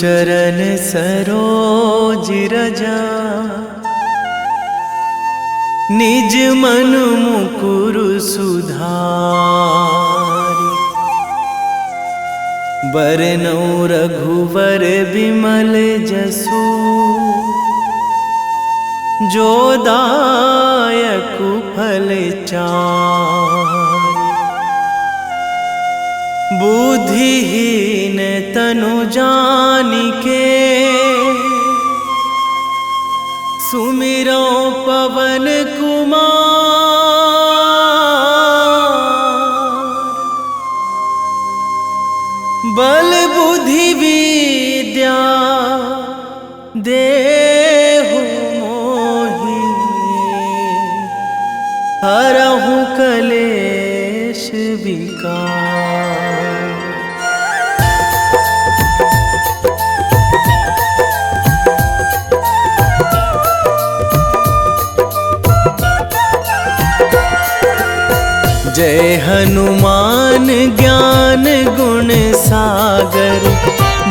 चरण सरोज रजा, निज मन मुकुर सुधारि। बरनौ रघुवर बिमल जसु, जो दायक फल चारि। बुद्धिहीन तनु जानिके, सुमिरो पवन कुमार। बल बुद्धि विद्या देहु मोहि, हरहु कलेश विकार। जय हनुमान ज्ञान गुण सागर,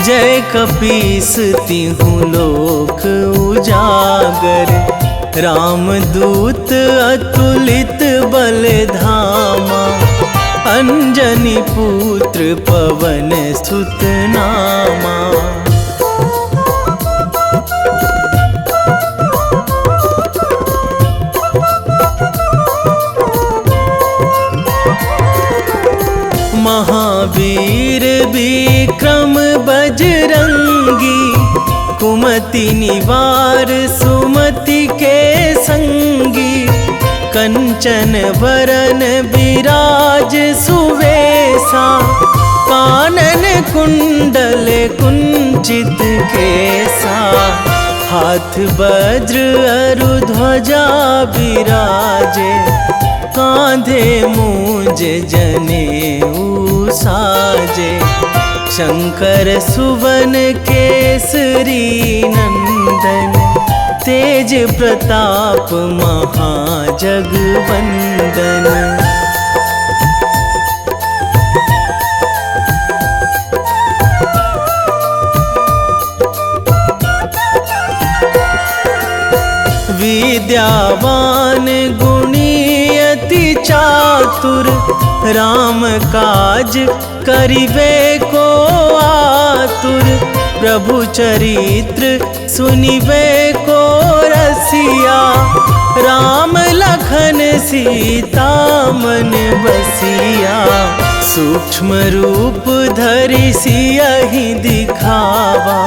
जय कपीस तिहुँ लोक उजागर। रामदूत अतुलित बल धामा, अंजनी पुत्र पवन सुत नामा। महावीर विक्रम बजरंगी, कुमति निवार सुमति के संगी। कंचन वरन विराज सुवेशा, कानन कुंडल कुंचित केसा। हाथ वज्र अरु ध्वजा बिराजे, कांधे मूंज जनेऊ साजे। शंकर सुवन केसरी नंदन, तेज प्रताप महाजगवंदन। विद्यावान गुणी अति चातुर, राम काज करिबे को आतुर। प्रभु चरित्र सुनिबे को रसिया, राम लखन सीता मन बसिया। सूक्ष्म रूप धरि सियहि दिखावा,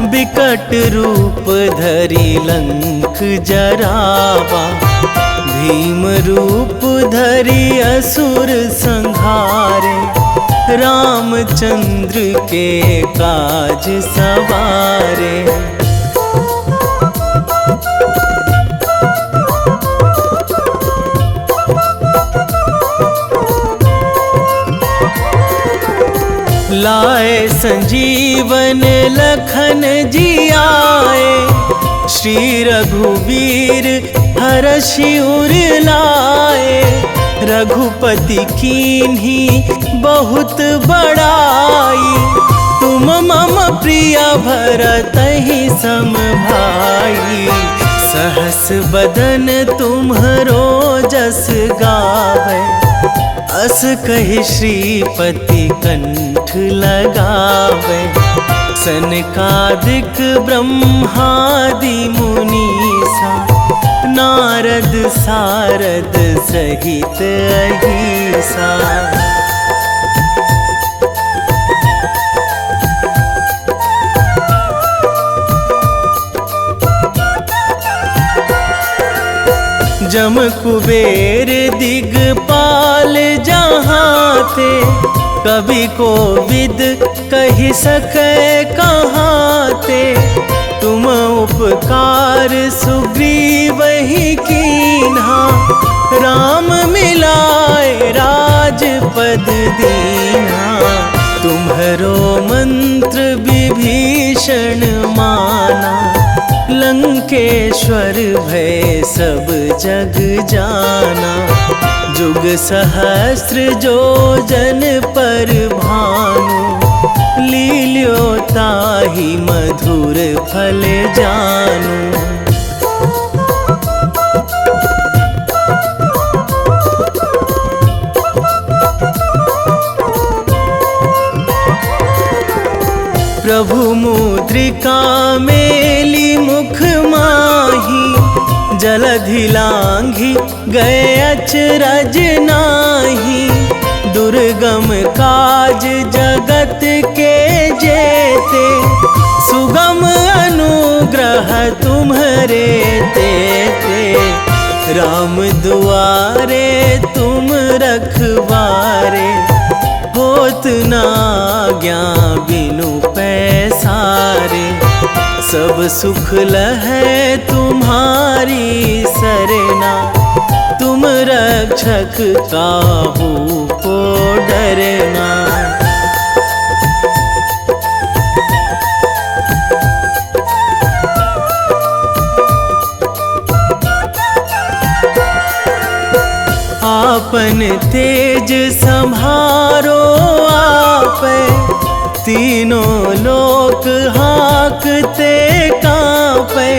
बिकट रूप धरि लंक जरावा। भीम रूप धरि असुर संहारे, रामचंद्र के काज सवारे। लाए संजीवन लखन जियाए, श्री रघुवीर हरषि उर लाए। रघुपति कीन्ही बहुत बड़ाई, तुम मम प्रिय भरतहि सम भाई। सहस बदन तुम्हरो जस गावै, अस कहि श्रीपति कंठ लगावै। सनकादिक ब्रह्मादि मुनीसा, नारद सारद सहित अहिसा। जम कुबेर दिगपाल जहाँ थे, कवि कोविद कहि सकै कहाँ ते। तुम उपकार सुग्रीवहि कीन्हा, राम मिलाए राजपद दीन्हा। तुम्हरो मंत्र विभीषण माना, लंकेश्वर भय सब जग जाना। जुग सहस्र जो जन पर भानु, लील्यो ताहि मधुर फल जानू। प्रभु मुद्रिका मेली मुख माही, जलधि लांघी गए अचरज नाही। दुर्गम काज जगत के जेते, सुगम अनुग्रह तुम्हरे तेते। राम दुआरे तुम रखवारे, होत ना आज्ञा बिनु पैसारे। सब सुख लहै तुम्हारी सरना, तुम रक्षक काहू को डरना। आपन तेज संभारो आपै, तीनों लोक हाकते कांपै।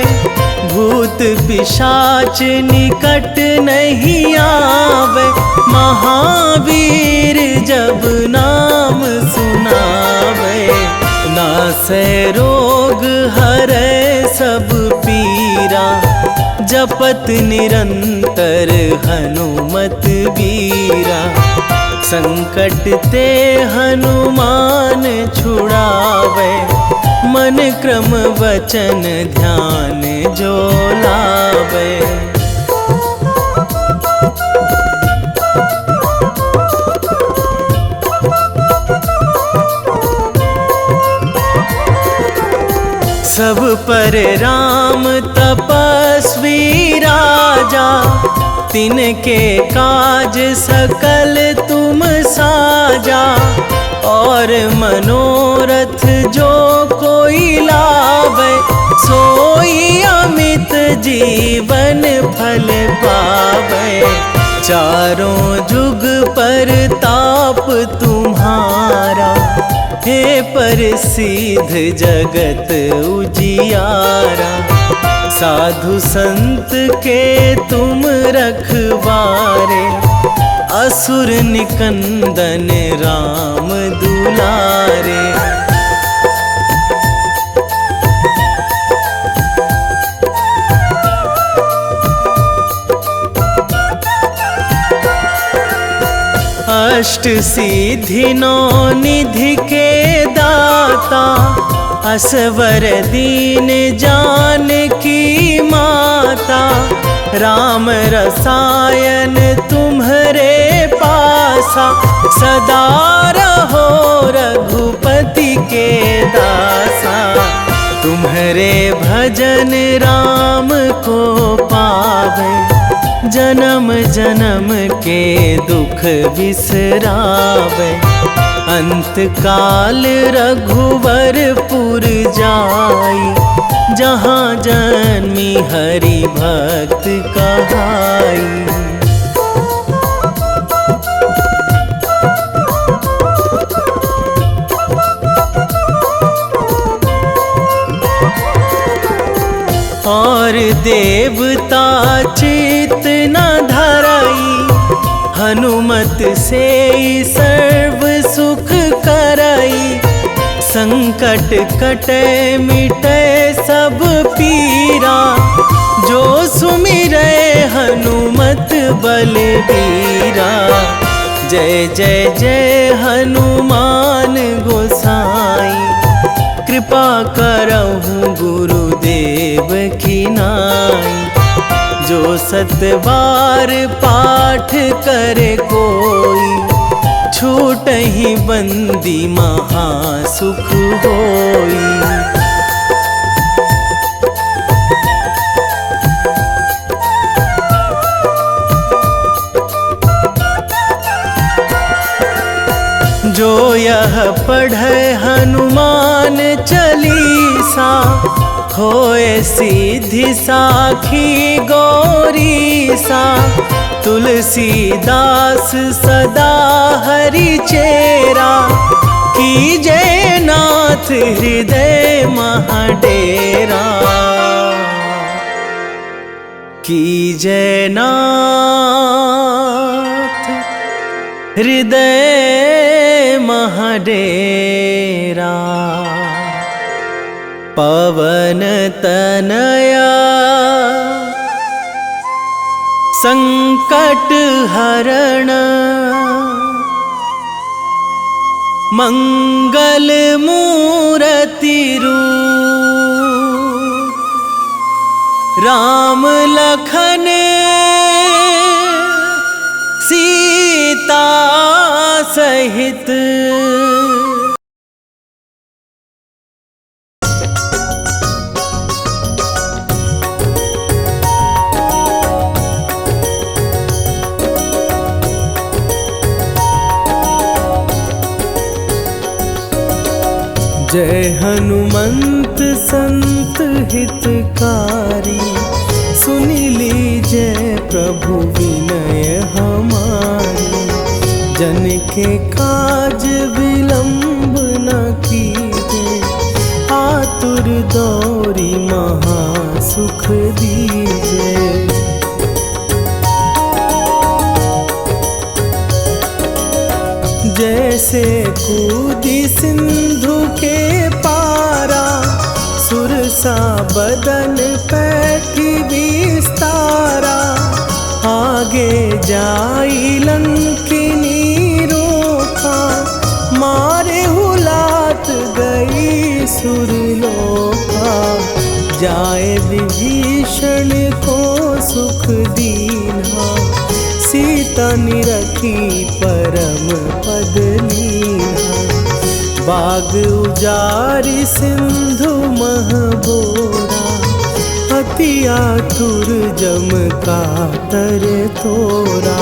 भूत पिशाच निकट नहीं आवे, महावीर जब नाम सुनावे। नासै रोग हरै सब पीरा, जपत निरंतर हनुमत बीरा। संकट ते हनुमान छुड़ावे, मन क्रम वचन ध्यान जो लावे। सब पर राम तपस्वी राजा, तिनके काज सकल तुम साजा। और मनोरथ जो कोई लावे, सोई अमित जीवन फल पावे। चारों जुग पर ताप तुम्हारा, हे प्रसिद्ध जगत उजियारा। साधु संत के तुम रखवारे, असुर निकंदन राम दुलारे। अष्ट सिद्धि नौ निधि के दाता, असवर दीन जानकी माता। राम रसायन तुम्हरे पासा, सदा रहो रघुपति के दासा। तुम्हरे भजन राम को पावे, जन्म जन्म के दुख बिसरावे। अंत काल रघुवरपुर जाई, जहाँ जन्मी हरि भक्त कहाई। और देवता चित न धराई, हनुमत से सर्व सुख कराई। संकट कटे मिटे सब पीरा, जो सुमिरै हनुमत बलबीरा। जय जय जय हनुमान गोसाई, कृपा करहु गुरुदेव की नाई। जो सतबार पाठ करे कोई, छूटहि बंदी महासुख होई। जो यह पढ़े हनुमान चालीसा, होए सिद्धि साखी गौरीसा। तुलसीदास सदा हरि चेरा, कीजे नाथ हृदय महाडेरा, कीजे नाथ हृदय महाडेरा। पवन तनया संकट हरण, मंगल मूर्ति रूप, राम लखन सीता सहित। जय हनुमंत संत हितकारी, सुन लीजिए प्रभु विनय हमारी। जन के काज विलंब न कीजिए, आतुर दौरी महासुख दीजिए। जैसे कूदी सिंधु के पारा, सुरसा बदन पैठी विस्तारा। आगे जाई लंकिनी रोका, मारे हुलात गई सुरलोका। जाए विभीषण को सुख दीना, सीता निरखी परम पद लीना। बाग उजारि सिंधु महबोरा, अति आतुर जम कातर तोरा।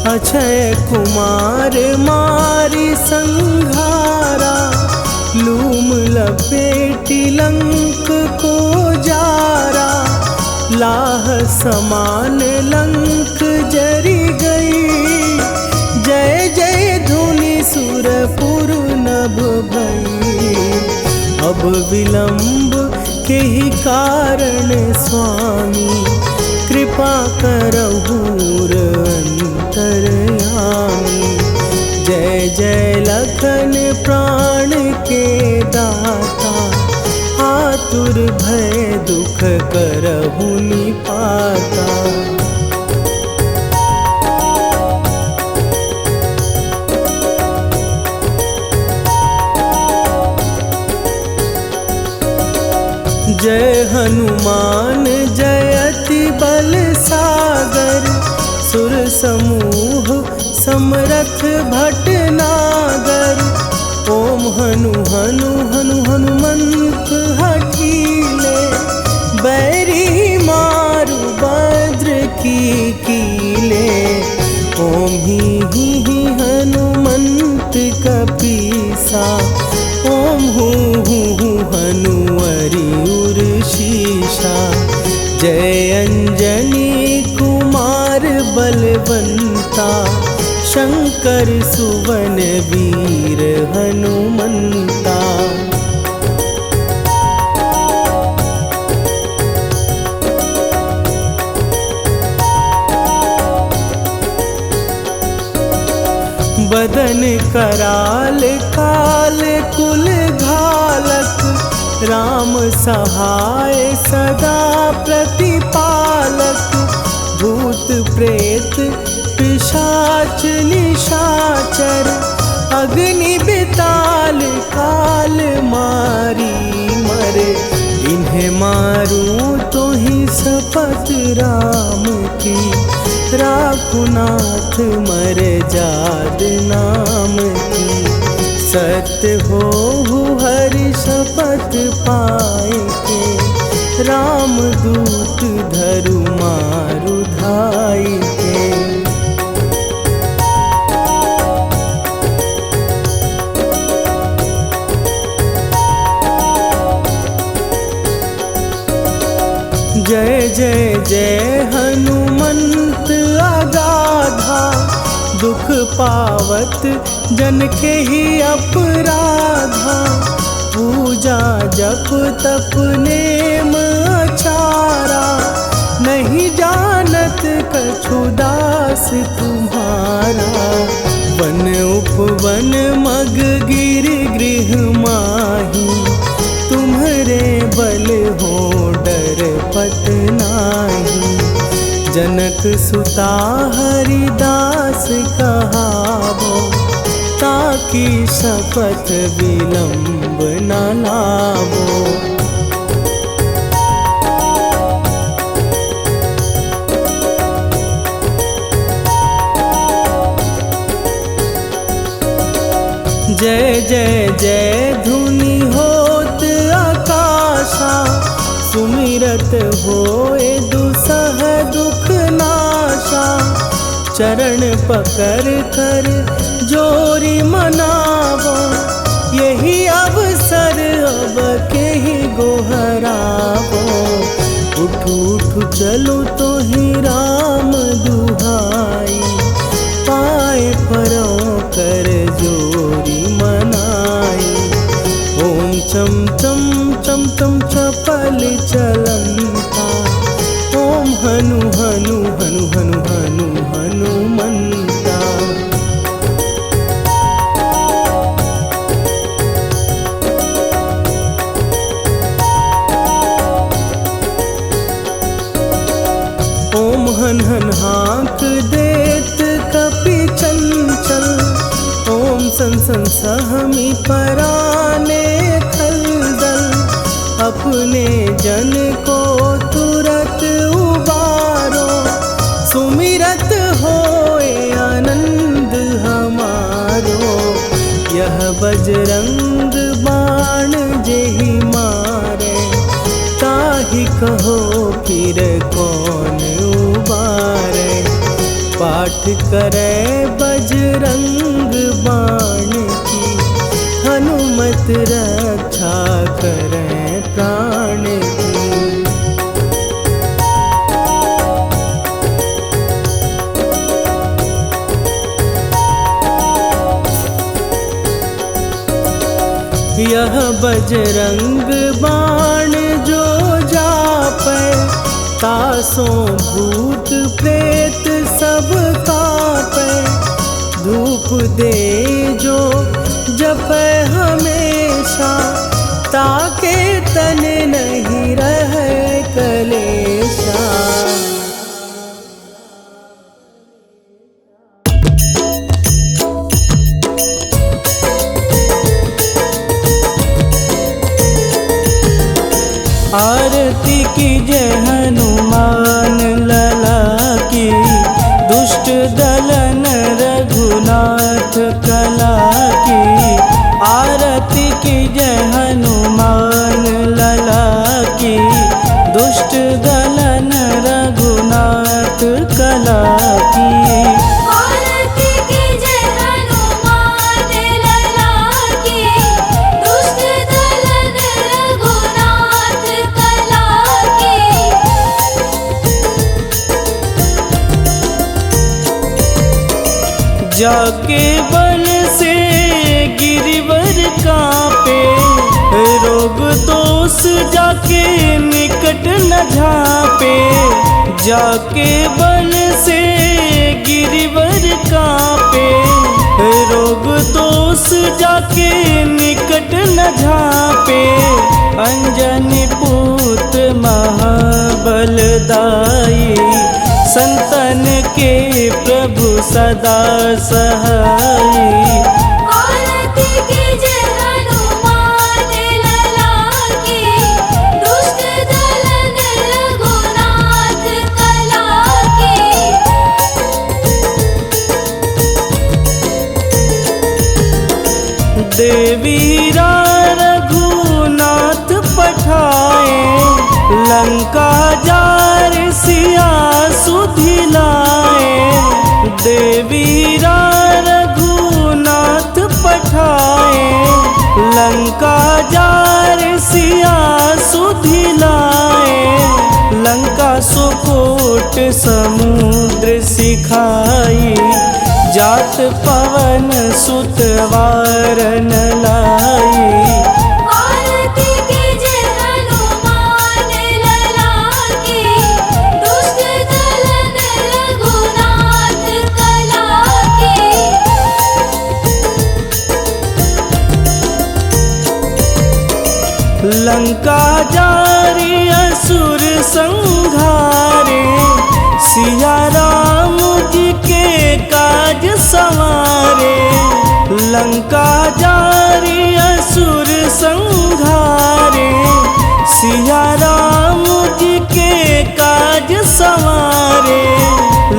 अक्षय कुमार मारी संघारा, लूम लपेटी लंक को जारा। लाह समान लंक जरी गई, जय जय धुनि सुरपुर नभ भई। अब विलंब के ही कारण स्वामी, कृपा करहु अंतरयामी। जय जय लखन प्राण के दाता, आतुर भय दुख करहु निपाता। जय हनुमान जयति बल सागर, सुर समूह समरथ भटनागर। ओम हनु हनु हनु हनुमंत हठीले, बैरी मारु भद्र की कीले। ओम ही हनुमंत कपीसा, ओम हूँ हनुवरि उर शीशा। जय अंजनी कुमार बलवंता, शंकर सुवन वीर हनुमंता। बदन कराल काल कुल घालक, राम सहाय सदा प्रतिपालक। भूत प्रेत पिशाच निशाचर, अग्नि बिताल काल मारी मरे। इन्हें मारूं तो ही शपथ राम की, राखुनाथ मर जाद नाम की। सत्य हो हरि शपथ पाए के, राम दूत धरु मारु धाई के। दुख पावत जन के ही अपराधा। पूजा जप तप नेम अचारा, नहीं जानत कछु दास तुम्हारा। वन उपवन मग गिर गृह माही, तुम्हरे बल हो डर पत नाही। जनक सुता हरिदास कहावो, ताकि शपथ विलंब न लावो। जय जय जय धुनि होत आकाशा, सुमिरत होए दुसह दुख नाशा। चरण पकड़ कर जोरी मनावो, यही अवसर अब के ही गोहरावो। उठ उठ चलो तो ही राम दुहाई, पाए परों कर जोरी मनाई। ओम चम चम चम चम चपल चलंता, ओम हनु हनु हनु हनु हनु हनुमंता। ओम हन हन हाँक देत कपि चंचल, ओम सन सन सहमी पराने खलदल। अपने जन को तुरत उबारो, सुमिरत होए आनंद हमारो। यह बजरंग बाण जेहि मारे, ताहि कहो फिर कौन उबारे। पाठ करे बजरंग बाण की, हनुमत रक्षा करे प्राण की। यह बजरंग बाण जो जापै, तासों भूत प्रेत सब कापै। धूप दे जो जपै हमेशा, ताके तन नहीं रहे कलेशा। आरती की जय हनुमान लला की, दुष्ट दलन रघुनाथ कला की। आरती की जय हनुमान लला की, दुष्ट दलन रघुनाथ कला की। जाके बल से गिरिवर कांपे, रोग दोष जाके निकट न झांपे। जाके बल से गिरिवर कांपे, रोग दोष जाके निकट न झांपे। अंजनी पूत महाबलदाई, संतन के प्रभु सदा सहाई। आरती की जय हनुमान लला की, दुष्ट दलन रघुनाथ कला की। देवीरा रघुनाथ पठाए, लंका जार सिया सुधिलाए। देवीरा रघुनाथ पठाए, लंका जार सिया सुधिलाए। लंका सुकोट समुद्र सिखाई, जा तात पवन सुत वारन लाई। आरती कीजे हनुमान लला की, दुष्ट दलन रघुनाथ कला की। लंका जारी असुर संहारे, सिया राम जी के काज संवारे। लंका जारी असुर संहारे, सिया राम जी के काज संवारे।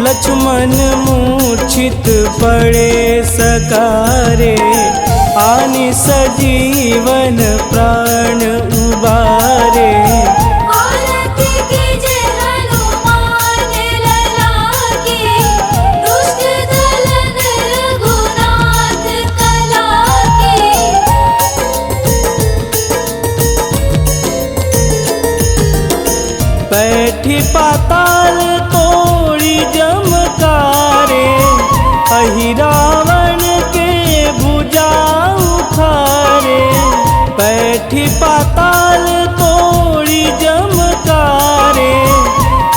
लक्ष्मण मूर्छित पड़े सकारे, आनि सजीवन प्राण उबारे। आरती कीजे हनुमान लला की, दुष्ट दलन रघुनाथ कला की। बैठी पाताल तोड़ी जमकारे, अहि रावण के भुजा उखारे। बैठी पाताल तोड़ी जमकारे,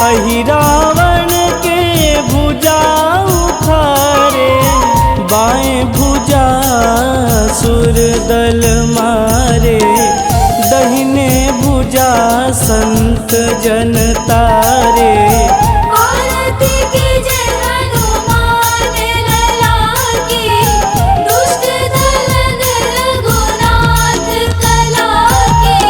अहि रावण के भुजा उखारे। बाएं भुजा सुर दल मारे, दहिने भुजा संत जन तारे। आरती कीजे हनुमान लला की, दुष्ट दलन रघुनाथ कला की।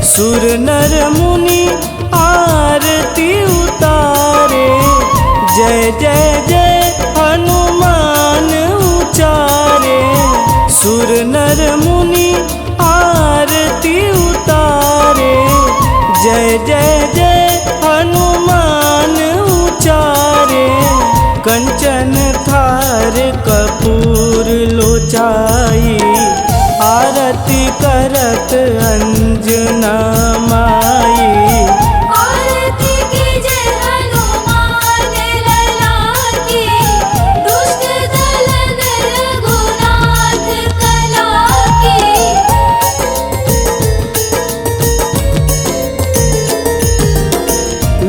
सुर नर मुनि आरती उतारे, जय जय जय हनुमान उचारे। सुर नर मुनि आरती उतारे, जय जय जय हनुमान उचारे। कंचन थार कपूर लोचाई, आरती करत अंजना माई। आरती कीजे हनुमान लला की, दुष्ट दलन रघुनाथ कला की।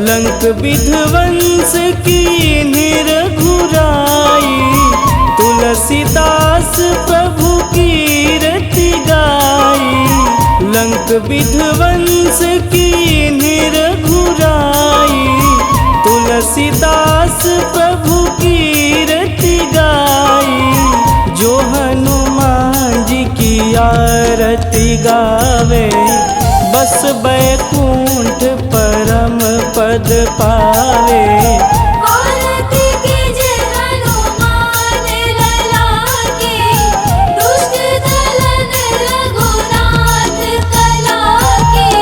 लंक विध्वंस की निरघुराई, तुलसीदास प्रभु कीरति गाई। लंक विध्वंस की निरघुराई, तुलसीदास प्रभु कीरति गाई। जो हनुमान जी की आरती गावे, बस बैकुंठ परम पद पावे। आरती कीजे हनुमान लला की, दुष्ट दलन रघुनाथ कला की।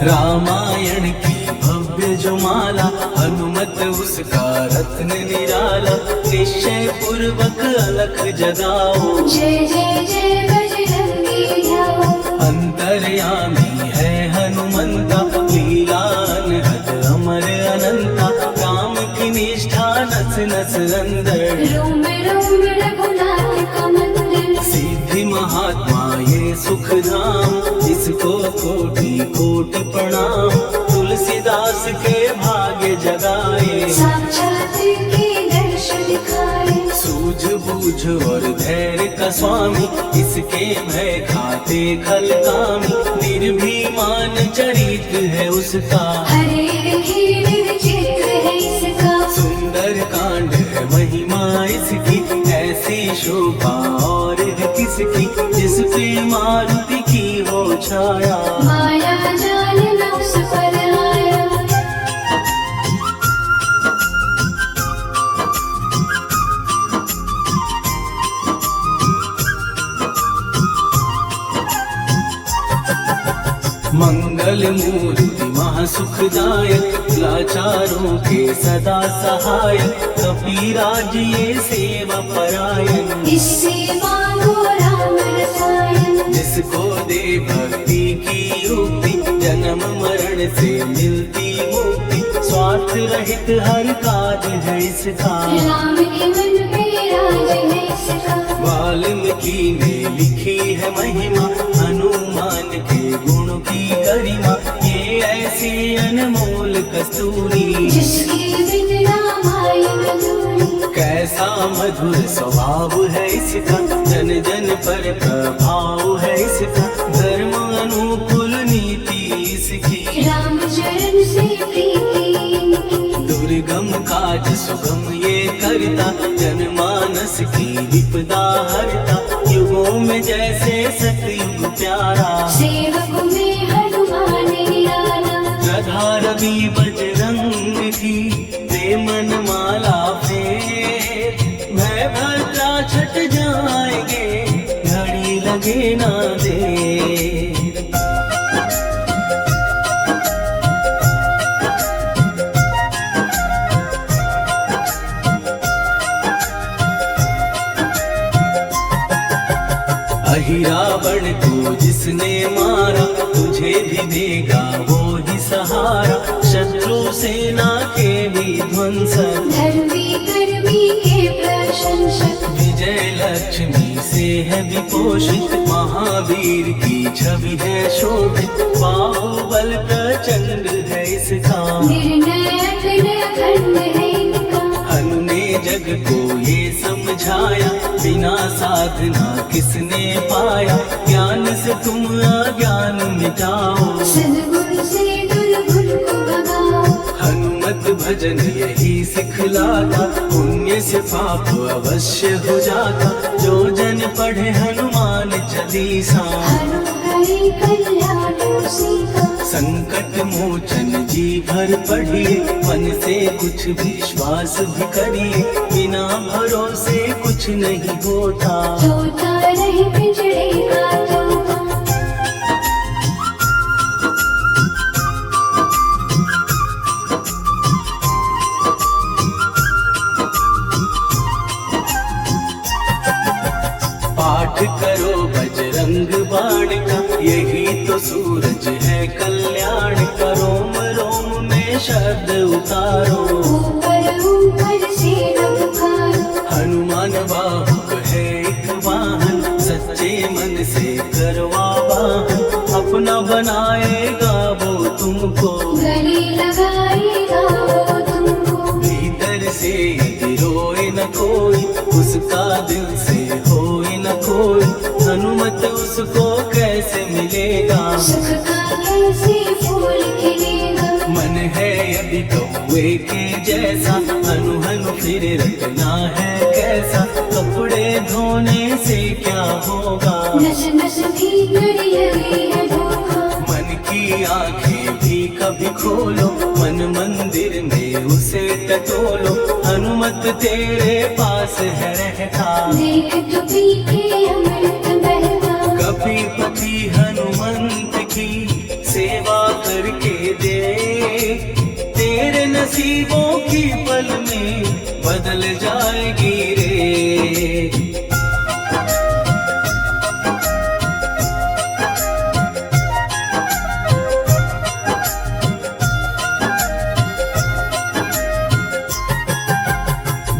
रामायण की भव्य जो माला, हनुमत उसका रत्न निराला। निश्चय पूर्वक अलख जगाओ, जय जय जय बजरंगी ध्याओ। अंतर्यामी है हनुमंता, लीला अनहद अमर अनंता। काम की निष्ठा नस नस अंदर, रोम रोम रघुनाथ का मंदिर। सिद्धि महात्मा ये सुख धाम, इसको कोटि कोटि प्रणाम। तुलसीदास के भाग्य जगाए, साक्षात के दर्श दिखाए। सूझबूझ और धैर्य का स्वामी, इसके भय खाते खल कामी। निर्भीमान चरित्र है उसका, हरे हीर विचित्र है इसका। सुंदर कांड है महिमा इसकी। ऐसी शोभा और है किसकी, जिस पे मारुति की हो छाया। माया जाल न उस पर आया। मंगल मूर्ति महासुखदायक, लाचारों के सदा सहायक, कपिराज ये सेवा परायण। इससे मांगो राम रसायन, जिसको दे भक्ति की युक्ति, जन्म मरण से मिलती मुक्ति, स्वार्थ रहित हर काज है इसका, राम के मन पे राज है इसका। वाल्मीकि ने लिखी है महिमा, हनुमान के गुण की गरिमा, ये ऐसी अनमोल कस्तूरी, जिसके बिन रामायण अधूरी। कैसा मधुर स्वभाव है इसका, जन जन पर प्रभाव है इसका, धर्म अनुकूल नीति इसकी, राम चरण से प्रीति इनकी। दुर्गम काज सुगम ये करता, जनमानस की विपदा हरता, युगों में जैसे सतयुग प्यारा, सेवक में हनुमान निराला। राधा रवि बजरंग की प्रेमन माला फेर, भय भद्रा छट जाएंगे, घड़ी लगे ना देर। रावण को जिसने मारा, तुझे भी देगा वो ही सहारा, शत्रु सेना के विध्वंसक, धर्मी कर्मी के प्रशंसक। विजय लक्ष्मी से है विपोषित, महावीर की छवि है शोभित, बाहुबल प्रचंड है इसका, निर्णायक अखंड है इनका। हनु ने जग को ये समझाया, बिना साधना किसने पाया, ज्ञान से तुम अज्ञान मिटाओ, सद्गुण से दुर्गुण को भगाओ। हनुमत भजन यही सिखलाता, पुण्य से पाप अवश्य हो जाता, जो जन पढ़े हनुमान चालीसा, हरि कल्याण सीता। संकट मोचन जी भर पढ़िए, मन से कुछ विश्वास भी करिए, बिना भरोसे कुछ नहीं होता, तोता रहे पिंजड़े का तोता। पाठ करो बजरंग बाण का, यही तो सूरज है कल्याण का, रोम रोम में शब्द उतारो, ऊपर ऊपर से न पुकारो। हनुमान बाहुक है एक वाहन, सच्चे मन से करवा वाहन, अपना बनाएगा वो तुमको, गले लगाएगा वो तुमको। भीतर से यदि रोए न कोई, उसका दिल से होए न कोई, हनुमत उसको कैसे मिलेगा, सुख का कैसे फूल खिलेगा। मन है यदि कौवे के जैसा, हनु हनु फिर रखना है कैसा, कपड़े धोने से क्या होगा, नस नस भीतर लगी है धोखा। मन की आंखें भी कभी खोलो, मन मंदिर में उसे टटोलो, हनुमत तेरे पास है रहता, देख तो पी के अमृत बहता। कभी पति हनुमंत की सेवा करके दे, तेरे नसीबों की पल में बदल जाएगी रे।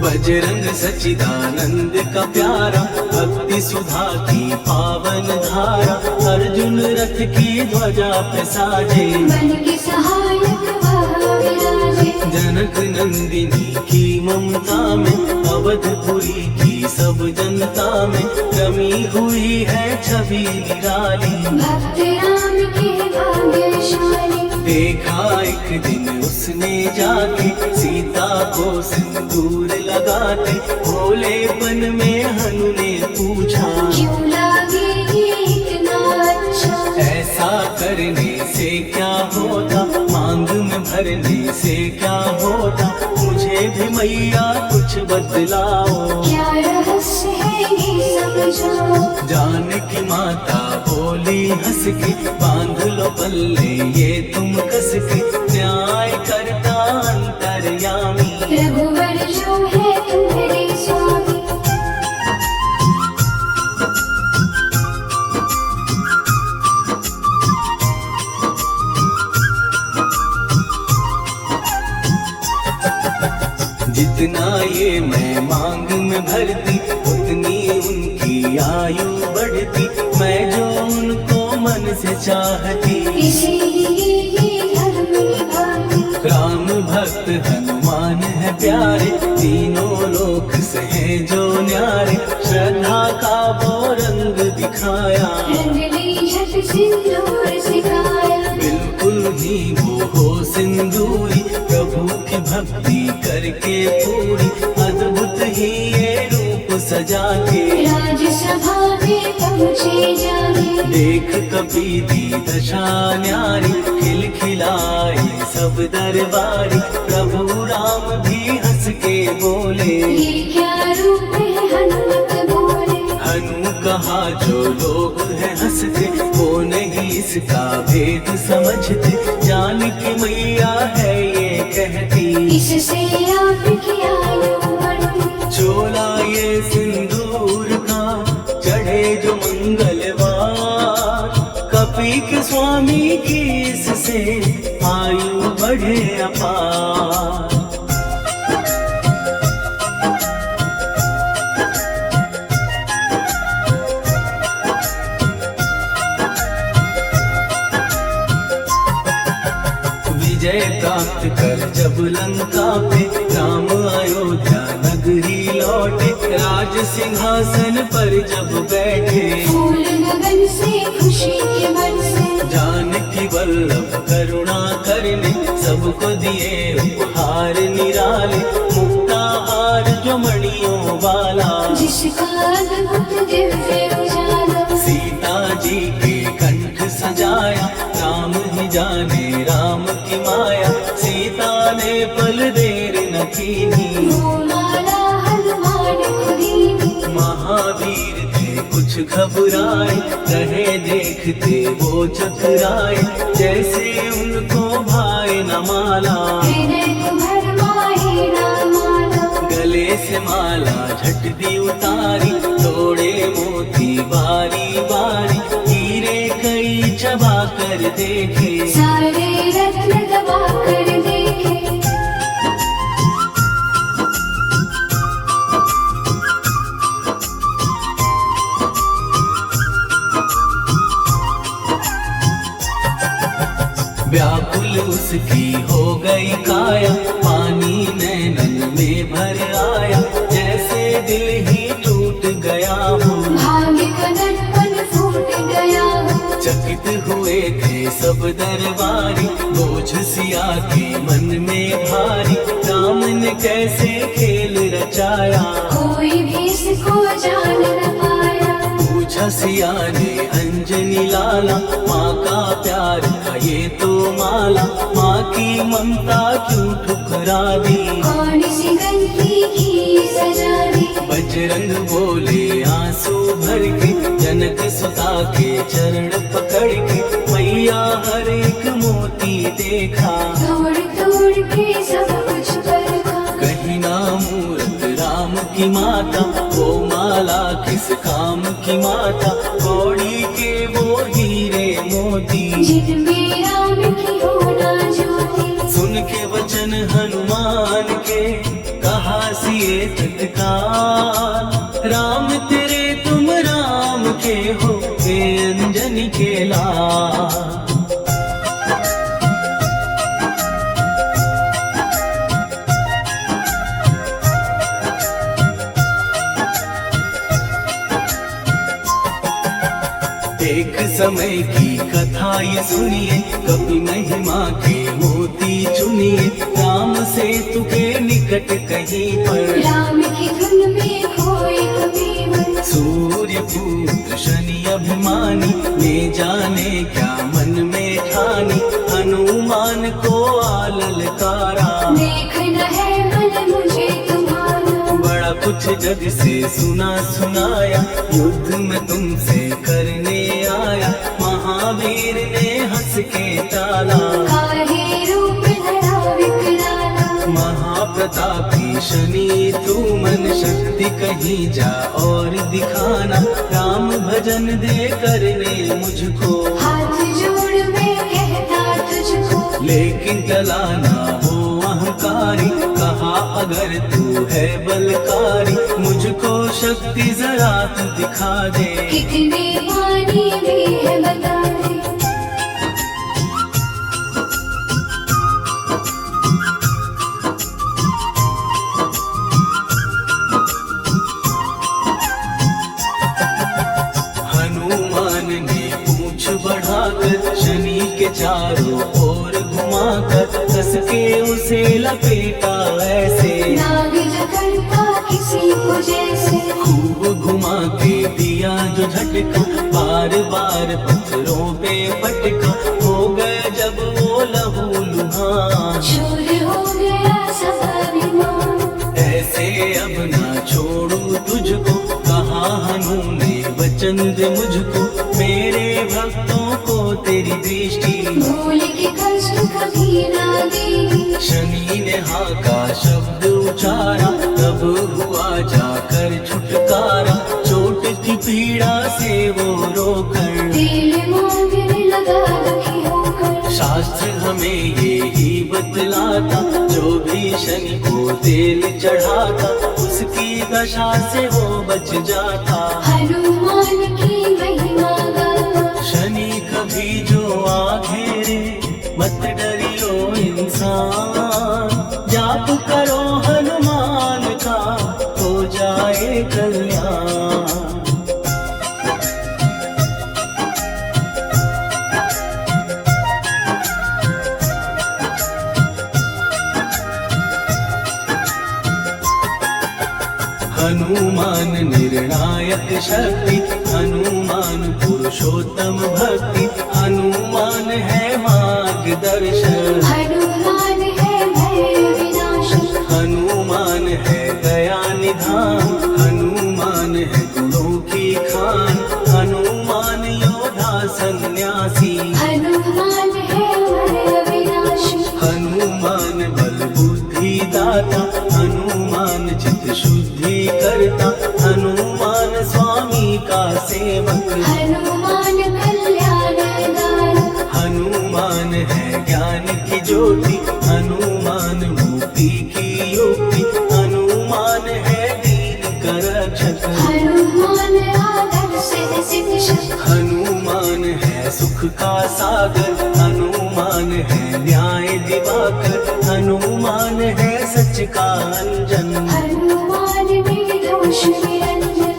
बजरंग सच्चिदानंद का प्यारा, भक्ति सुधा की पावन धारा, अर्जुन रथ की ध्वजा पे साजे, मन के सहायक वह विराजे। जनक नंदिनी की ममता में, अवधपुरी की सब जनता में, रमी हुई है छवि निराली, भक्त राम के भाग्यशाली। देखा एक दिन उसने जाके, सीता को सिंदूर लगाते, भोलेपन में हनु ने पूछा, क्यों लागे ये इतना अच्छा। ऐसा करने से क्या होता, मांग में भरने से क्या होता, मुझे भी मैया कुछ बतलाओ, क्या रहस्य है ये समझाओ। जानकी माता बोली हंस के, बांध लो पल्ले ये तुम कस के, न्याय करता अंतर्यामी। रघुवर जो है तुम्हारे स्वामी। जितना ये मैं मांग में भरती, उतनी उनकी आयु बढ़ती। मैं जो उनको मन से चाहती, इसीलिए धर्म निभाती। राम भक्त हनुमान है प्यारे, तीनों लोक से हैं जो न्यारे। श्रद्धा का वो रंग दिखाया, रंग ली झट सिंदूर सिखाया। बिल्कुल ही वो हो सिंदूरी, प्रभु की भक्ति करके पूरी। अद्भुत ही ये रूप सजा के, राजसभा में पहुँचे जाने। देख कपी दी दशा न्यारी, खिलखिलाए सब दरबारी। प्रभु राम भी हंस के बोले, ये क्या रूप है हनुमत बोले। हनु कहा जो लोग हैं हंसते, वो नहीं इसका भेद समझते। जान की मैया है ये कहती, इससे आपकी आयु बढ़ती। चोला ये सिंदूर का चढ़े जो मंगलवार। कपी के स्वामी की इससे आयु बढ़े अपार। विजय प्राप्त कर जब लंका पे, राम अयोध्या नगरी लौटे। राज सिंहासन पर जब बैठे, फूल गगन से खुशी के मन से। जानकी वल्लभ करुणा करने, सबको दिए उपहार निराले। मुक्ताहार जो मणियों वाला, जिसका अद्भुत दिव्य उजाला। सीता जी के कंठ सजाया। राम ही जाने राम की माया, सीता ने पल देर न कीनी। वो माला हनुमान खुदीनी। महावीर थे कुछ घबराए, रहे देखते वो चकराए। जैसे उनको भाई न माला, हृदय को भरमाए ना माला। गले से माला झट दी उतारी। तोड़े मोती बारी बारी, हीरे कई चबा कर देखे। सारे रत्न दबा कर देखे। व्याकुल उसकी हो गई काया, पानी नैनन में भर आया। जैसे दिल ही टूट गया हो, भाग्य का दर्पण फूट गया हो। चकित हुए थे सब दरबारी। बोझ सिया के मन में भारी, राम ने कैसे खेल रचाया। कोई भी इसको जान न पाया। पूछा सिया ने अंजनी लाला, माँ का प्यार था ये तो माला। माँ की ममता क्यों ठुकरा दी, कौन सी गलती की सजा दी। बजरंग बोले आंसू भर के, जनक सुता के चरण पकड़ के। मैया हर एक मोती देखा, तोड़ तोड़ के सब कुछ परखा। कहीं ना मूरत राम की माता, वो माला किस काम की माता। कौड़ी के वो हीरे मोती, जिनमें राम की होना ज्योति। सुन के वचन हनुमान के, कहा सिए तत्काल। राम तेरे तुम राम के हो, के अंजनी के लाल। एक समय की कथा ये सुनिए, कभी महिमा के मोती चुनिए। राम से तुके निकट कहीं पर, राम की धुन में खोए कभी मन। सूर्य पुत्र शनि अभिमानी, ये जाने क्या मन में ठानी। हनुमान को आललकारा, देखना है मन मुझे तुम्हारा। बड़ा कुछ जग से सुना सुनाया, युद्ध में तुमसे करने आया। महावीर ने ने हंस के टाला। काहे रूप धरा विकराला, महाप्रतापी शनि तू मन शक्ति कहीं जा और दिखाना। राम भजन दे करने मुझको, हाथ जोड़ मैं कहता तुझको। लेकिन टला ना हो अहंकारी, कहा अगर तू है बलकारी। मुझको शक्ति जरा तू दिखा दे, कितने पानी भी है बता दे। हनुमान ने पूंछ बढ़ाकर शनि के चारों ओर घुमाकर कस के उसे लपेटा ऐसे। नाग जकड़ता किसी को जैसे, खूब घुमा के दिया जो झटका, बार बार पत्थरों पे पटका। हो गए जब वो लहू लुहान, चूर हो गया सब अभिमान। ऐसे अब ना छोड़ू तुझको, कहा हनु ने वचन दे मुझको। मेरे भक्तों को तेरी दृष्टि, भूल के कष्ट कभी ना देगी। शनि ने हाँ का शब्द उचारा, तब हुआ जाकर छुटकारा। चोट की पीड़ा से वो रोकर, दिल मांगने लगा दुखी होकर। शास्त्र हमें ये ही बतलाता, जो भी शनि को तेल चढ़ाता उसकी दशा से वो बच जाता। हनुमान की महिमा गाता, शनि कभी जो आ घेरे मत डरियो इंसान। जाप करो हनुमान का हो जाए कल्याण। हनुमान निर्णायक शक्ति, हनुमान पुरुषोत्तम भक्ति। हनुमान है मार्गदर्शन, हनुमान है भय विनाशक। हनुमान है दया निधान। हनुमान है गुणों की खान, हनुमान योद्धा सन्यासी। हनुमान है भय विनाशक, हनुमान बल बुद्धि दाता, हनुमान चित्त शुद्धि करता। हनुमान स्वामी का सेवक, हनुमान कल्याणदान। हनुमान है ज्ञान की ज्योति। हनुमान मुक्ति की युक्ति, हनुमान है दीन का रक्षक। हनुमान आदर्श है शिक्षक, हनुमान है सुख का सागर। हनुमान है न्याय दिवाकर, हनुमान है सच का अंजन। हनुमान निर्दोष निरंजन।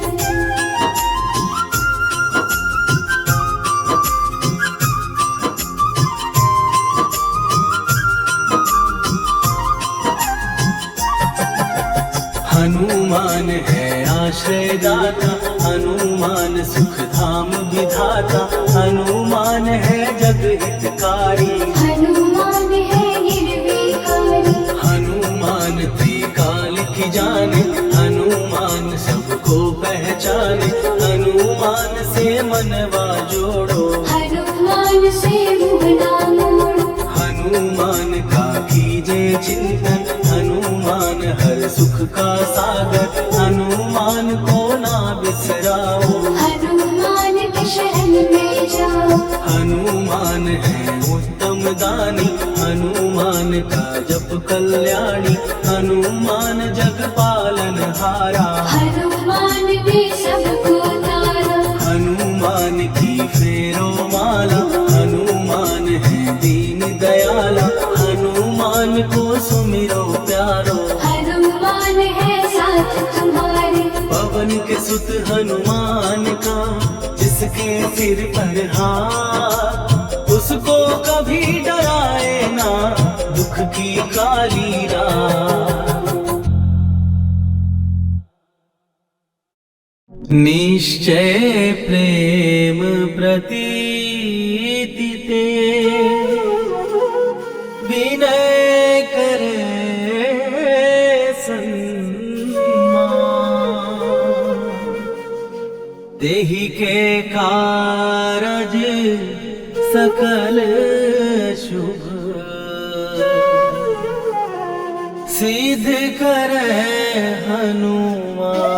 हनुमान है आश्रयदाता, हनुमान सुख धाम विधाता। हनुमान है जग हितकारी, हनुमान है निर्विकारी। हनुमान त्रिकाल की जाने। हनुमान सबको पहचाने, हनुमान से मनवा जोड़ो। हनुमान से मुँह ना मोड़ो, हनुमान का कीजे चिंतन। हनुमान हर सुख का सागर, हनुमान को ना बिसराओ। हनुमान के शरण में जाओ। हनुमान है उत्तम दानी, हनुमान का जप कल्याणी। हनुमान जग पालन हारा, हनुमान ने सबको तारा। हनुमान की फेरो माला। हनुमान है दीन दयाला, हनुमान को सुमिरो प्यारो। हनुमान है साथ तुम्हारे, पवन के सुत हनुमान का, जिसके सिर पर हाथ, उसको कभी डराए ना दुख की काली रात। निश्चय प्रेम प्रतीति ते, विनय करे सन्मान। देहि के कारज सकल सकल शुभ सिद्ध करे हनुमान।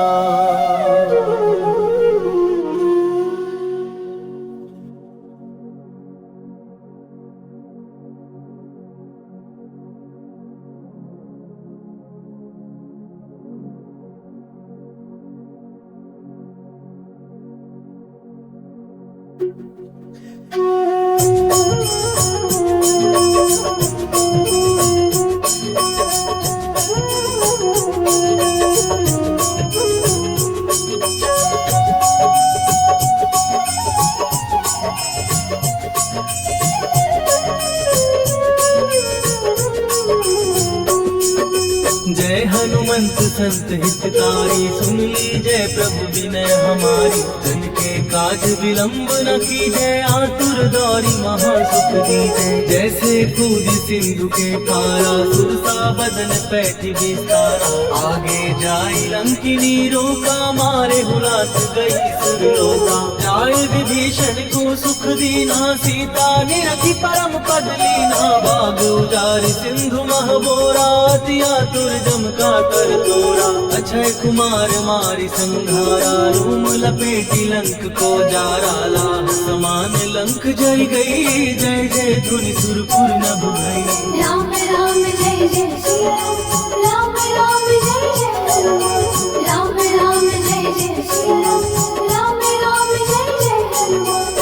जय हनुमंत संत हितकारी, सुन लीजय प्रभु विनय हमारी। जन के काज विलंब न कीजय, आतुर दौरी महासुख दीजय। जैसे कूद सिंधु के पारा, सुरसा बदन पैठी विस्तारा। आगे जाई लंकिनी रोका, मारे हुलात गई सुरलोका। जाय विभीषण को सुख दीना, सीता निरखी परम पद लीना। बाग उजारि सिंधु महबोरा, अति आतुर जम का कर तोरा। अक्षय कुमार मारि संघारा, रूम लपेटी लंक को जारा। लाह समान लंक जय गई, जय जय धुनि सुरपुर नभ भई। राम राम जय जय श्री राम, राम राम जय जय हनुमान। राम राम जय जय श्री राम, राम राम जय जय हनुमान।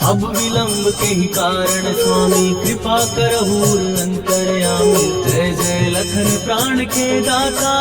अब विलंब के ही कारण स्वामी, कृपा करहु अंतर्यामी। जय जय लखन प्राण के दाता,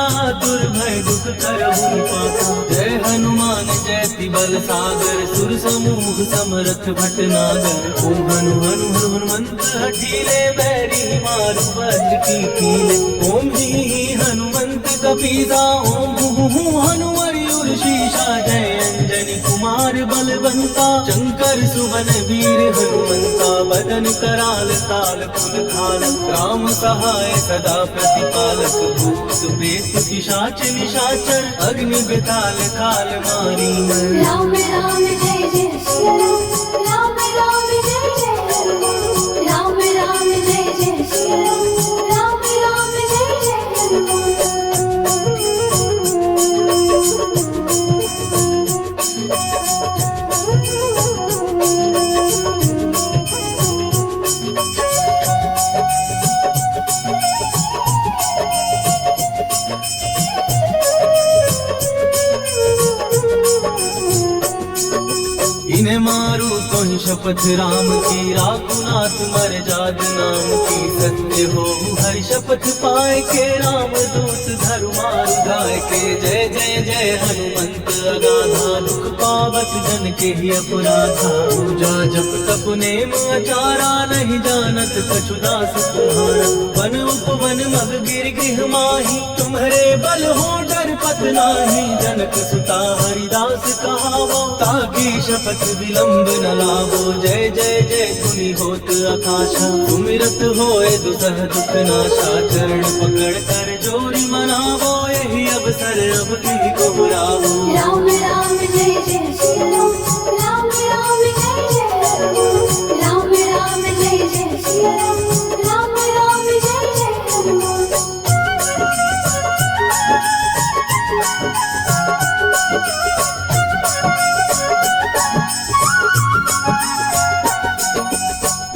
दुर्भय दुख करहु पाता। जय हनुमान जयति बल सागर, सुर समूह समरथ भटनागर। ओम हनु हनु हनुमंत हठीले, बैरी मारु वज्र की कीले। ओम ही हनुमंत कपीसा, ओम हु हनुमरि उर्शीषा। जय अंजनी कुमार बलवंता, शंकर सुवन वीर हनुमंता। बदन कराल ताल फुल खाल, राम सहाय सदा प्रतिपालक। भूत प्रेत पिशाच निशाचर, अग्नि बेताल काल मारी मर। राम राम जय जय श्री राम, राम राम जय जय हनुमान। राम राम जय जय श्री राम, राम राम जय जय हनुमान। इन्हें मारू तो ही शपथ राम की, राकुनाथ मर जाद नाम की। सत्य हो हरि शपथ पाए के, राम दूत धरु मारु गाय के। जय जय जय हनुमंत अगाधा, दुख पावत जन के ही अपराधा। पूजा जप तप नेम आचारा, नहीं जानत कछु दास तुम्हारा। वन उपवन मग गिर गृह माही, तुम्हारे बल हो डर पत नाही। जनक सुता हरिदास कहावो, ताकि शपथ विलंब न लावो। जय जय जय धुनि होत आकाशा, सुमिरत होए दुसह दुख नाशा। चरण पकड़ कर जोरी मनावो, यही अवसर अब की को बुलावो। राम राम जय जय श्री राम, राम राम जय जय हनुमान। राम राम जय जय श्री राम, राम राम जय जय हनुमान।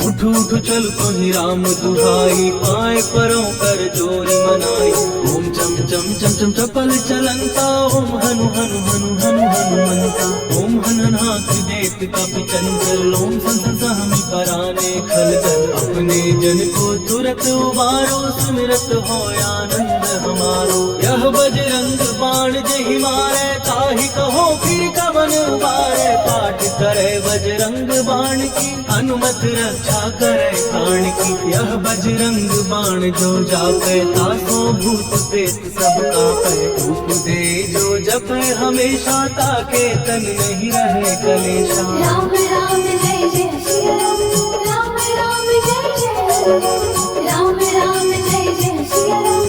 उठ उठ चल तो ही राम दुहाई, पाए परों कर जोरी मनाई। ओम चम चम चम चम चपल चलंता, ओम हनु हनु हनु हनु हनुमंता। ओम हननाथ देत कपि चंचल, ओम सन सहमि पराने खलदल। अपने जन को तुरत उबारो, सुमिरत हो आनंद हमारो। यह बजरंग बाण जहि मारे, ताहि कहो फिर कवन उबारे। पाठ करे बजरंग बाण की, हनुमत रक्षा करे प्राण की। यह बजरंग बाण जो जापे, तासो भूत प्रेत सब कापे। रूप दे जो जपे हमेशा, ताके तन नहीं रहे कलेशा। राम राम जय जय श्री राम, राम राम जय जय हनुमान। राम राम जय जय श्री राम,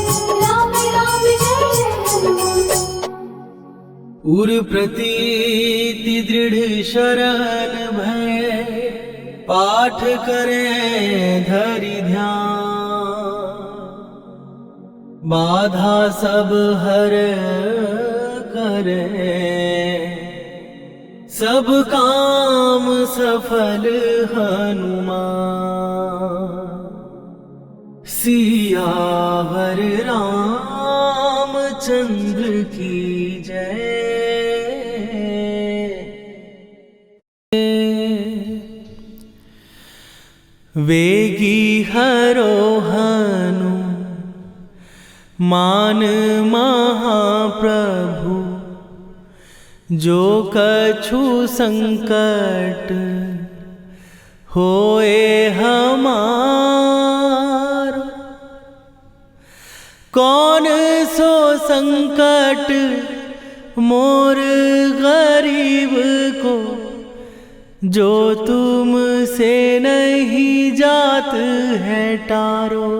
उर प्रतीति दृढ़ शरण भय, पाठ करें धरि ध्यान। बाधा सब हर करे, सब काम सफल हनुमान। सियावर रामचंद्र की जय। वेगी हरोहनु मान महाप्रभु, जो कछु संकट होए हमार। कौन सो संकट मोर गरीब को, जो तुम से नहीं जात है टारो।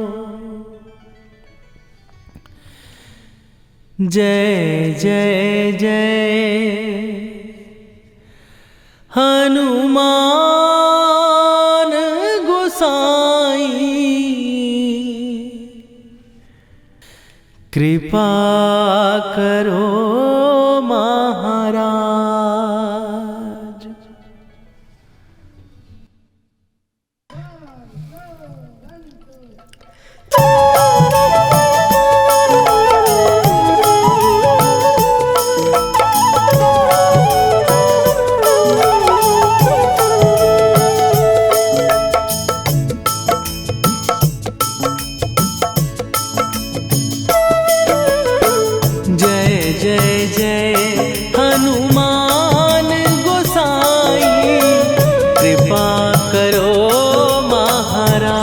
जय जय जय हनुमान गोसाई, कृपा करो महाराज। कृपा करो महाराज।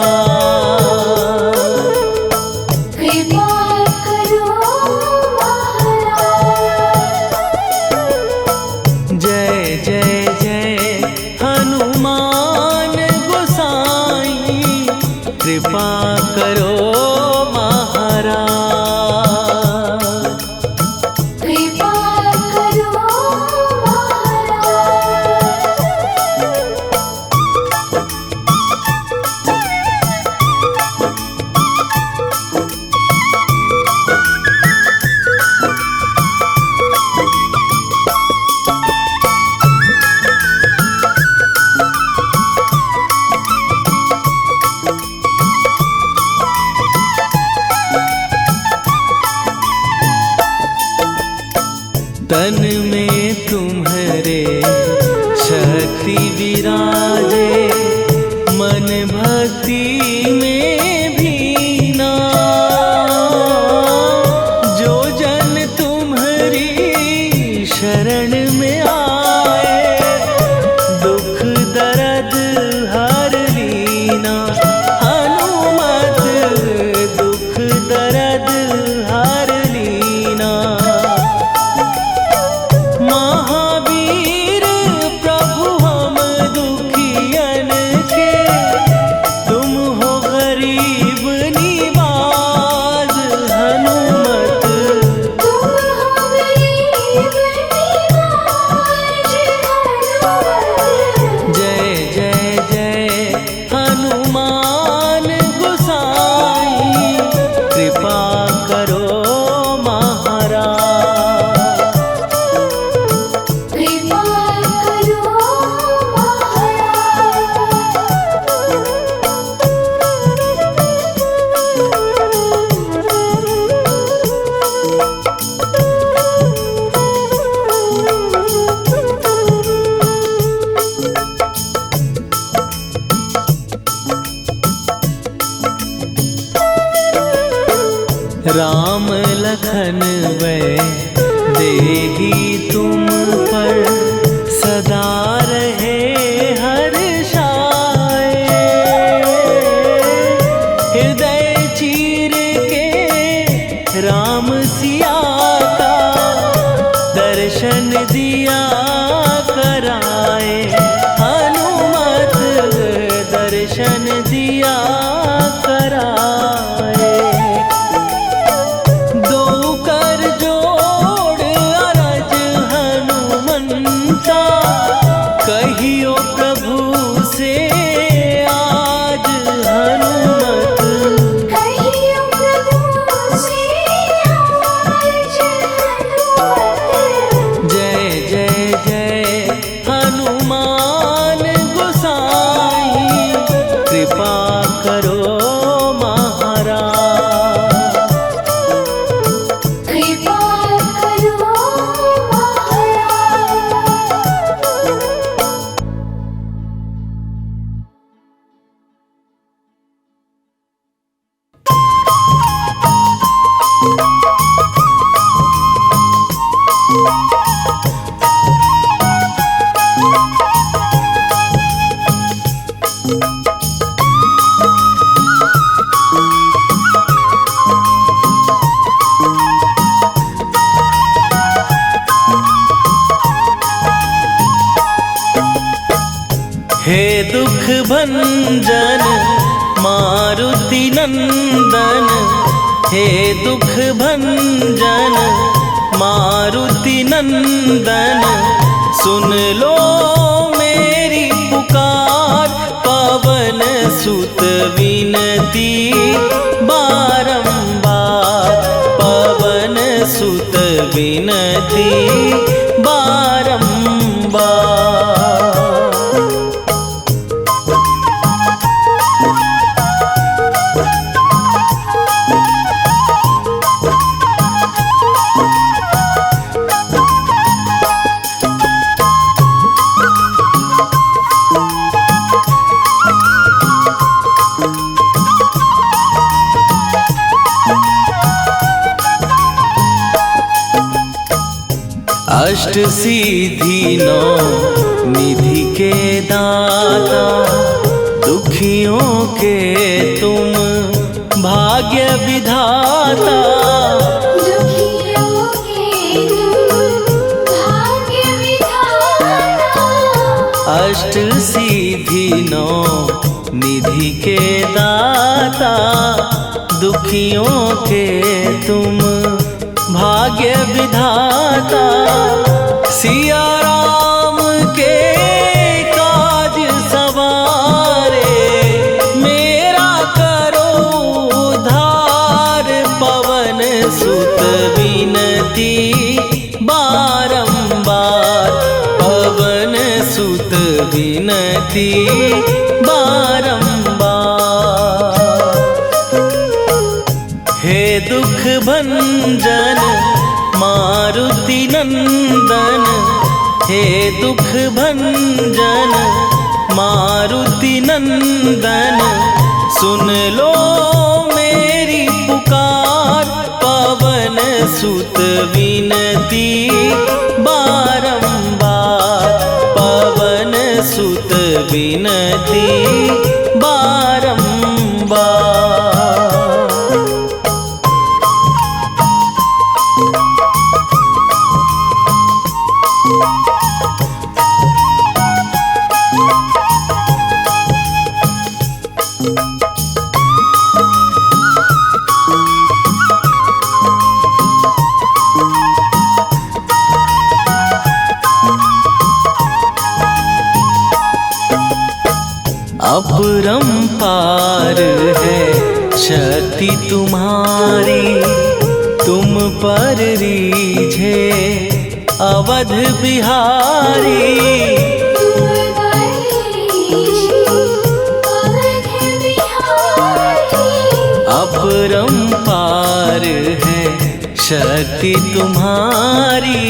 कृपा करो तन में तुम्हारे शक्ति विराजे, मन भक्ति में भीना। जो जन तुम्हारी शरण में आए, दुख दर्द हर लीना। हनुमत दुख दर्द हर लीना। महावीर प्रभु हम दुखियन के, तुम हो गरीब निवाज। हनुमत तुम हो गरीब निवाज। जय जय जय हनुमान गोसाई, कृपा करो महाराज। कृपा करो राम लखन वै देही तुम पर, सदा रहे हर्षाए। हृदय चीर के राम सिया का, दर्शन दिया कराए। हनुमत दर्शन दिया कराए। दो कर जोड़ अरज हे दुख भंजन मारुति नंदन, हे दुख भंजन मारुति नंदन, सुन लो मेरी पुकार, पवन सुत विनती बारंबार, पवन सुत विनती बारंबार। अष्ट सिद्धि नौ निधि के दाता, दुखियों के तुम भाग्य विधाता, दुखियों के तुम भाग्य विधाता। अष्ट सिद्धि नौ निधि के दाता, दुखियों के तुम भाग्य विधाता, सिया राम के काज सवारे, मेरा करो उद्धार, पवन सुत विनती बारंबार, पवन सुत विनती बारंबार। हे दुख भंजन मारुति नंदन, हे दुख भंजन मारुति नंदन, सुन लो मेरी पुकार, पवन सुत विनती बारंबार, पवन सुत विनती बारंबार। अपरंपार है शक्ति तुम्हारी, तुम पर रीझे अवध बिहारी, तुम पर रीझे अवध बिहारी। अपरंपार है शक्ति तुम्हारी,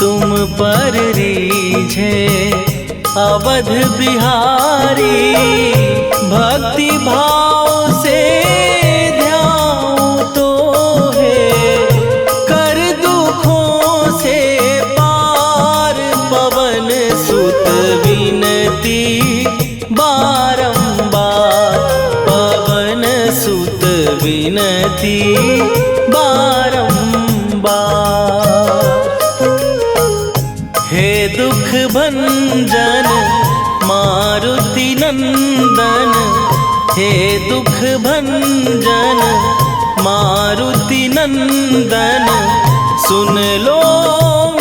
तुम पर रीझे अवध बिहारी, भक्ति भाव से ध्याऊं तो है, कर दुखों से पार, पवन सुत विनती बारंबार, पवन सुत विनती बारंबार। हे दुख भंजन मारुति नंदन, हे दुख भंजन मारुति नंदन, सुन लो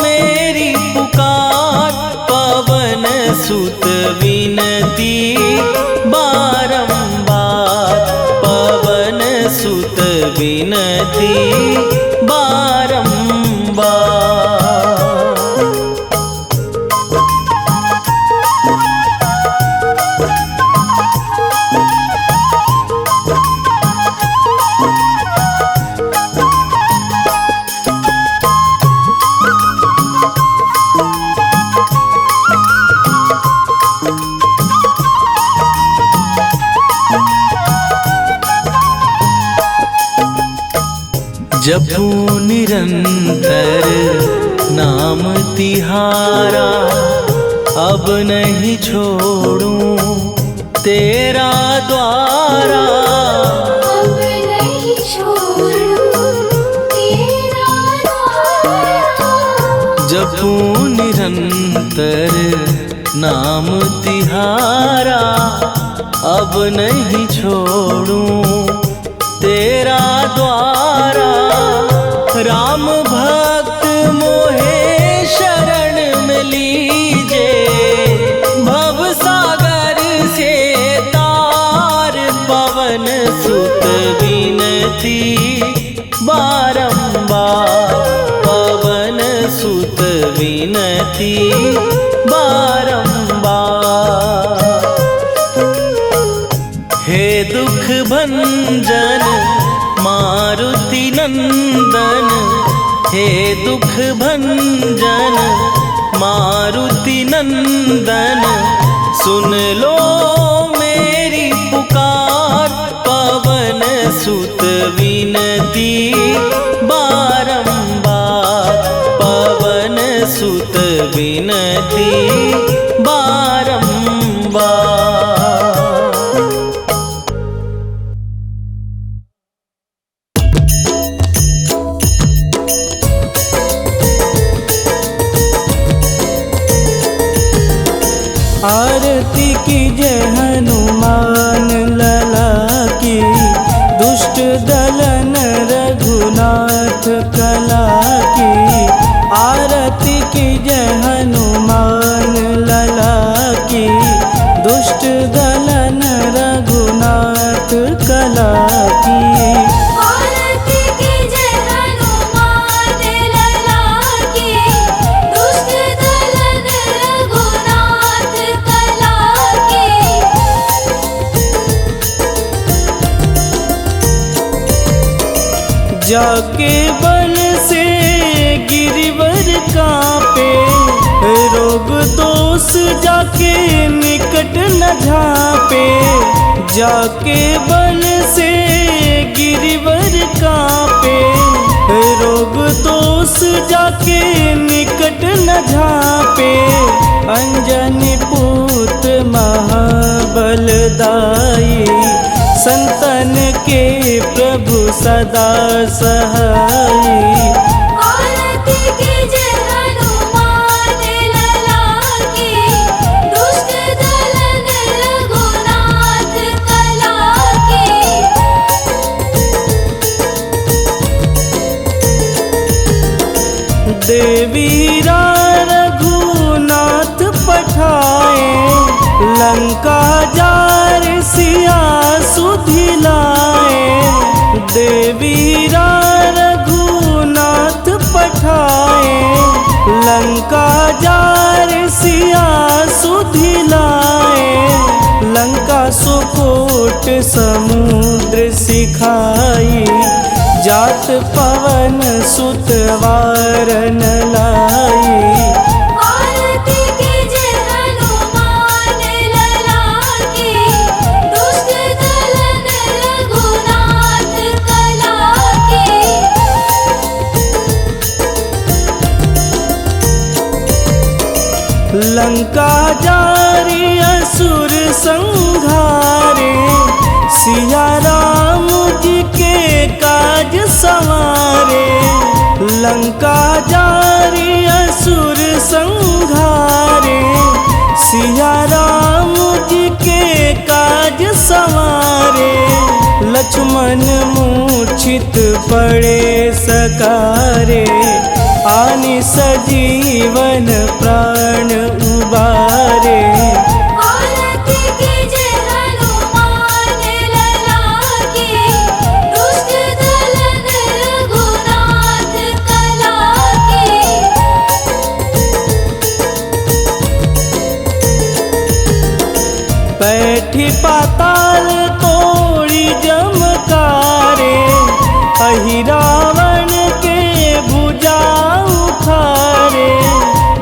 मेरी पुकार, पवन सुत विनती बारंबार, पवन सुत विनती बारंबार। जपू निरंतर नाम तिहारा, अब नहीं छोड़ूं तेरा द्वारा, अब नहीं छोड़ूं तेरा द्वारा। जपू निरंतर नाम तिहारा अब नहीं छोड़ूं तेरा द्वारा। राम भक्त मोहे शरण में लीजे, भव सागर से तार पवन सुत विनती बारंबार, पवन सुत विनती बारंबार। हे दुख भंजन मारुति नंदन, हे दुख भंजन मारुति नंदन, सुन लो मेरी पुकार, पवन सुत विनती बारंबार, पवन सुत विनती बारंबार। आरती कीजय हनुमान लला की, दुष्ट दलन रघुनाथ कला की। आरती कीजय हनुमान लला की, दुष्ट दलन रघुनाथ कला की। आरती कीजय हनुमान लला की, दुष्ट दलन रघुनाथ कला की। जाके बन से गिरिवर कांपे, रोग दोष जाके निकट न झांपे। जाके बन से गिरिवर कांपे, रोग दोष जाके निकट न झांपे। अंजनी पूत महाबलदाई, संतन के प्रभु सदा सहाई। आरती कीजय हनुमान लला की, दुष्ट दलन रघुनाथ कला की। देवीरा रघुनाथ पठाए, लंका जार सिया सुधिलाए। देवीरा रघुनाथ पठाए, लंका जार सिया सुधिलाए। लंका सुकोट समुद्र सिखाई, जात पवन सुत वारन लाई। आरती कीजय हनुमान लला की, दुष्ट दलन रघुनाथ कला की। लंका जारी असुर संहारे, सिया राम जी के काज संवारे। लंका जारी असुर संहारे, सिया राम जी के काज संवारे। लक्ष्मण मूर्छित पड़े सकारे, आनि सजीवन प्राण उबारे। आरती कीजय हनुमान लला की, दुष्ट दलन रघुनाथ कला की। बैठी पाताल तोड़ी जमकारे, अहि रावण के भुजा उखारे।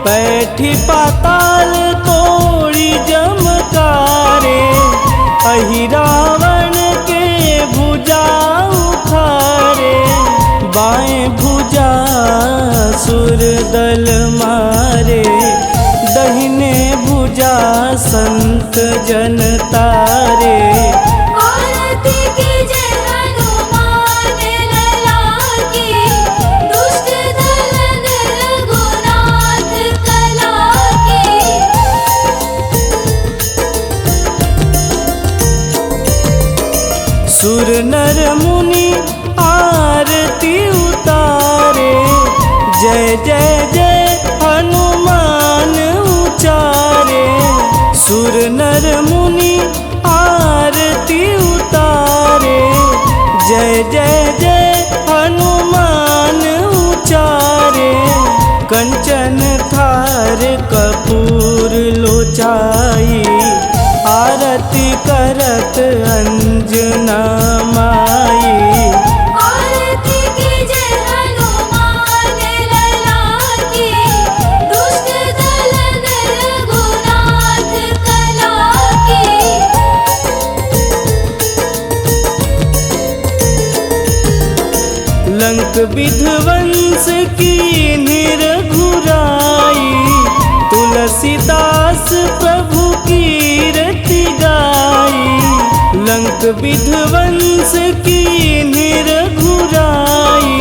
बैठी पाताल तोड़ी जमकारे, अहि रावण के भुजा उखारे। बाएं भुजा सुर दल मारे, दहिने भुजा संत जन तारे। आरती कीजय हनुमान लला की, दुष्ट दलन रघुनाथ कला की। सुर नर मुनि आरती उतारे, जय जय जय हनुमान उचारे। कंचन थार कपूर लोचाई, आरती करत अंजना माई। आरती कीजे हनुमान लला की, दुष्ट दलन रघुनाथ कला की। लंक विध्वंस की निरघुराई, तुलसीदास प्रभु कीरति गाई। लंक विध्वंस की निरघुराई,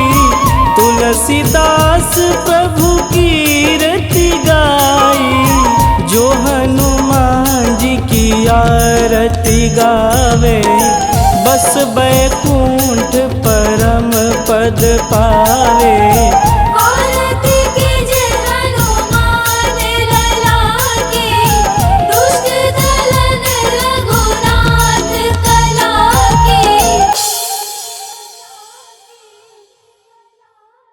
तुलसीदास प्रभु कीरति गाई। जो हनुमान जी की आरती गावे, बस बैकुंठ परम पद पावे।